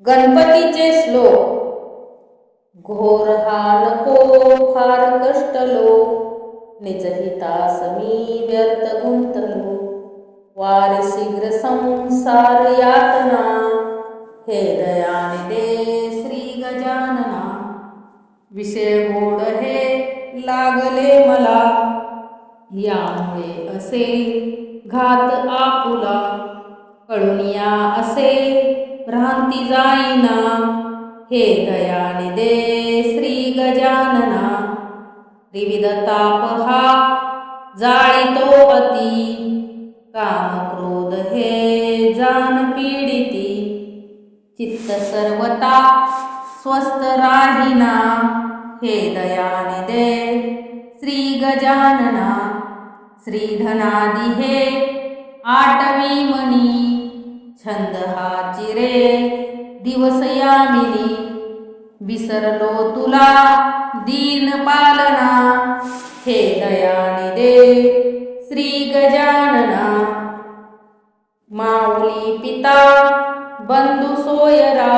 गणपतीचे श्लोक. घोर हा नको फार कष्टलो, निजहितास मी व्यर्थ गुंतलो. वारे शीघ्र संसार यातना, हे दयाने दे श्री गजानना. विषय गोड हे लागले मला, यामुळे असे घात आपुला. कळुनिया असे भ्रांती जाईना, हे दयाने दे श्री गजानना. त्रिविध ताप हा जाळितो अति, काम क्रोध हे जान पीडिती. चित्त सर्वता स्वस्थ राहिना, हे दयाने दे श्री गजानना. श्रीधनादी हे आठवी मनी, छंद हा चिरे दिवस यामिनी. विसरलो तुला दीन पालना, हे दयाने दे श्री गजानना. माऊली पिता बंधू सोयरा,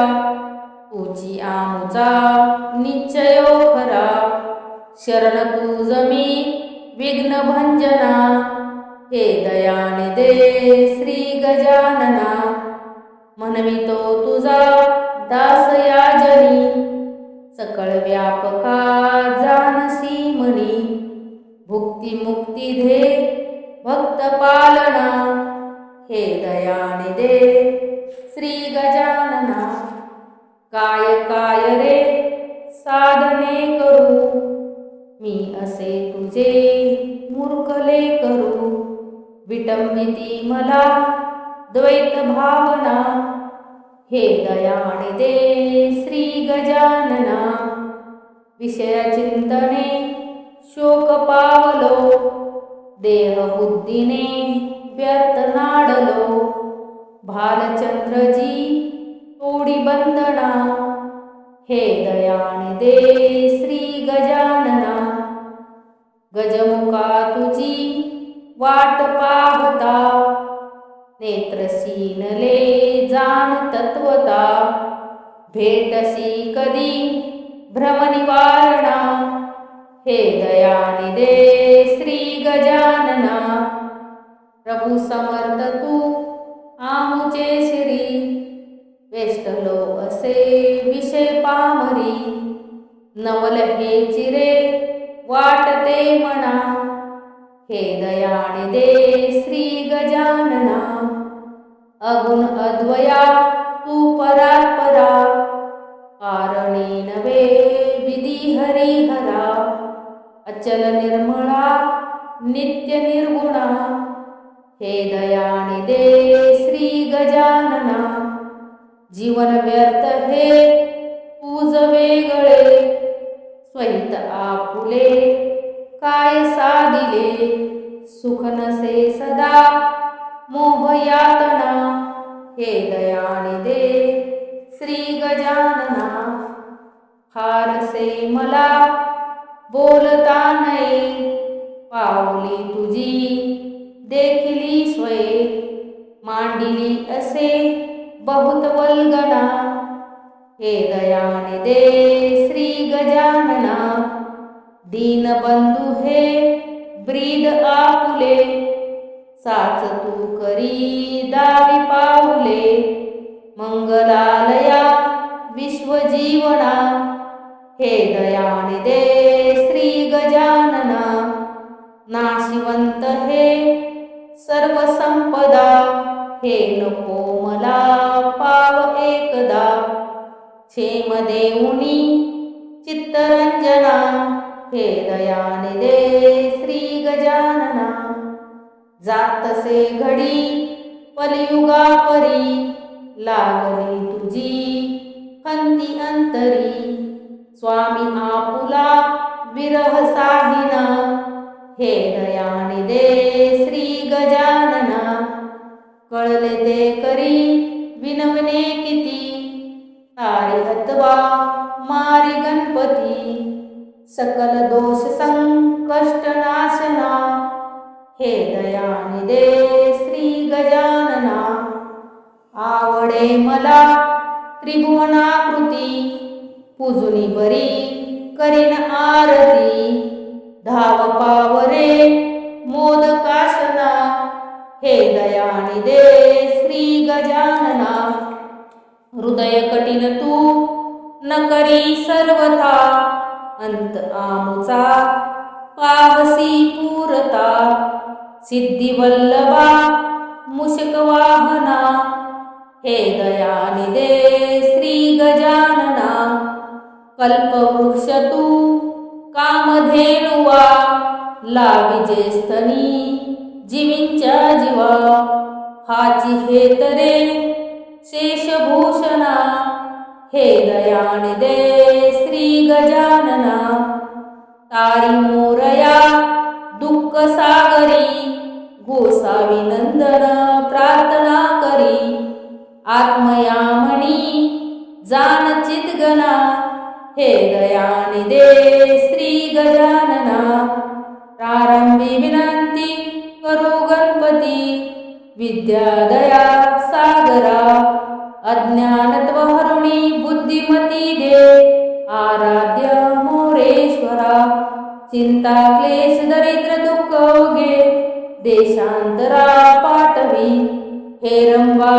तुझी आमुचा निश्चयो खरा. शरण तुझ मी विघ्न भंजना, हे दयाने दे श्री गजानना. म्हणवितो तुझा दास या जनी, सकळ व्यापका जानसी मनी. भुक्ती मुक्ती दे भक्त पालना, हे दयाने दे श्री गजानना. काय काय रे साधने करू, मी असे तुझे मूर्खले करू. विटंबिती मला द्वैत भावना, हे दयाने दे श्री गजानना. विषय चिंतने शोक पावलो, देह बुद्धीने व्यर्थ नाडलो. भालचंद्रजी तोडी बंधना, हे दयाने दे श्री गजानना. गजमुखा तुझी वाट पाहता, नेत्रसीनले जाण तत्वता. भेटसी कधी भ्रमनिवारणा, हे दयाने दे श्री गजानना. प्रभू समर्थ तू आमुचे श्री, वेष्टलो असे विषय पामरी. नवल हे चिरे वाटते मना, हे दयाने दे श्री गजानना. अगुण अद्वया तू परात्परा, कारणे नवे विधी हरिहरा. अचल निर्मळा नित्य निर्गुणा, हे दयाने दे श्री गजानना. जीवन व्यर्थ हे तुझ वेगळे, स्वहित आपुले काय साधिले. सुख नसे सदा मोह यातना, हे दयाने दे श्री गजानना. फारसे मला बोलता नये, पावली तुझी देखिली स्वये. मांडिली असे बहुत वल्गना, हे दयाने दे श्री गजानना. दीनबंधू हे ब्रीद आपुले, साच तू करी दावी पाऊले. मंगलालया विश्वजीवना, हे दयाने दे श्री गजानना. नाशिवंत हे सर्व संपदा, हे नको मला पाव एकदा. क्षेम देऊनी चित्तरंजना, हे दयाने दे श्री गजानना. जातसे घडी पलियुगा परी, लागली तुझी खंती अंतरी. स्वामी आपुला विरह साहिना, हे दयाने दे श्री गजानना. कळले ते करी विनवणे किती, तारी हतवा मारी गणपती. सकल दोष संकष्ट नाशना, हे दयाने दे श्री गजानना. आवडे मला त्रिभुवनाकृती पूजुनी बरी करीन आरती धाव पावरे मोदकासना हे दयानिधे श्री गजानना हृदय कठीण तू न करी सर्वथा अंत आमुचा पावसी पूरता सिद्धी वल्लभा मूषक वाहना हे दयानिधे श्री गजानना कल्पवृक्ष तू कामधेनुवा लावी ज्येष्ठनी जीवींच्या जीवा हाची हे तरे शेषभूषणा हे दयानिधे श्री गजानना तारी मोरया दुःख सागरी गोसावी नंदन प्रार्थना करी आत्मयामणी जान चितगना हे दयानिधे श्री गजानना प्रारंभी विनंती करू गणपती विद्या दया सागरा अज्ञानत्व हरुणी बुद्धिमती दे आराध्य मोरेश्वरा चिंता क्लेश दरिद्र दुःख गे देशांतरा पाठवी हे रंबा